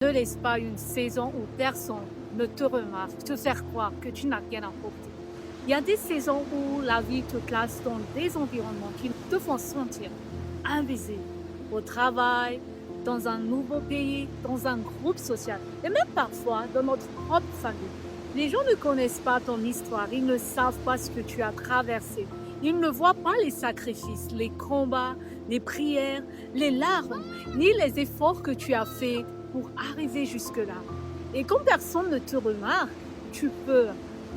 Ne laisse pas une saison où personne ne te remarque te faire croire que tu n'as rien apporté. Il y a des saisons où la vie te classe dans des environnements qui te font sentir invisible. Au travail, dans un nouveau pays, dans un groupe social et même parfois dans notre propre famille. Les gens ne connaissent pas ton histoire, ils ne savent pas ce que tu as traversé. Ils ne voient pas les sacrifices, les combats, les prières, les larmes, ni les efforts que tu as faits pour arriver jusque-là. Et quand personne ne te remarque, tu peux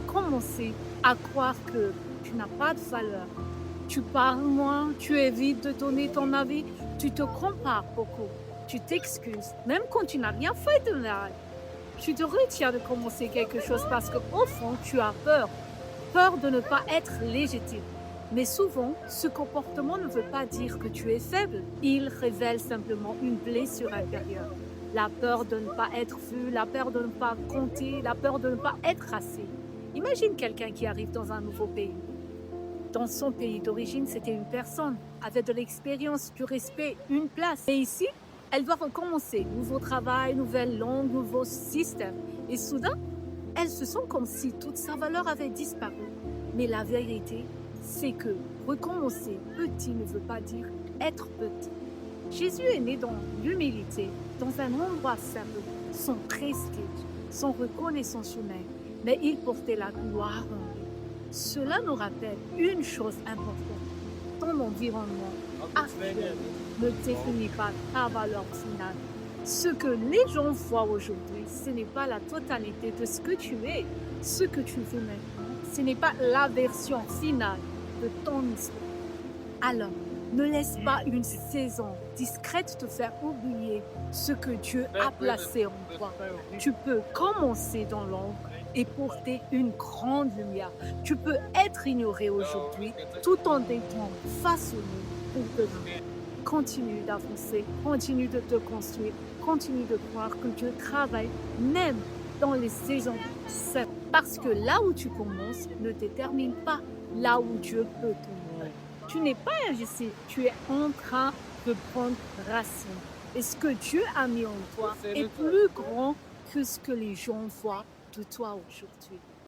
commencer à croire que tu n'as pas de valeur. Tu parles moins, tu évites de donner ton avis, tu te compares beaucoup, tu t'excuses, même quand tu n'as rien fait de mal. Tu te retiens de commencer quelque chose parce qu'au fond, tu as peur. Peur de ne pas être légitime. Mais souvent, ce comportement ne veut pas dire que tu es faible. Il révèle simplement une blessure intérieure. La peur de ne pas être vu, la peur de ne pas compter, la peur de ne pas être assez. Imagine quelqu'un qui arrive dans un nouveau pays. Dans son pays d'origine, c'était une personne, avec de l'expérience, du respect, une place. Et ici, elle doit recommencer. Nouveau travail, nouvelle langue, nouveau système. Et soudain, elle se sent comme si toute sa valeur avait disparu. Mais la vérité, c'est que recommencer petit ne veut pas dire être petit. Jésus est né dans l'humilité, dans un endroit simple, sans prestige, sans reconnaissance humaine, mais il portait la gloire en lui. Cela nous rappelle une chose importante. Ton environnement actuel ne définit pas ta valeur finale. Ce que les gens voient aujourd'hui, ce n'est pas la totalité de ce que tu es, ce que tu veux maintenant. Ce n'est pas la version finale de ton histoire. Alors, ne laisse pas une saison discrète te faire oublier ce que Dieu a placé en toi. Tu peux commencer dans l'ombre et porter une grande lumière. Tu peux être ignoré aujourd'hui tout en étant façonné pour demain. Continue d'avancer, continue de te construire, continue de croire que Dieu travaille même dans les saisons seules. Parce que là où tu commences ne détermine pas là où Dieu peut t'emmener. Tu n'es pas invisible, tu es en train de prendre racine. Et ce que Dieu a mis en toi est plus grand que ce que les gens voient de toi aujourd'hui.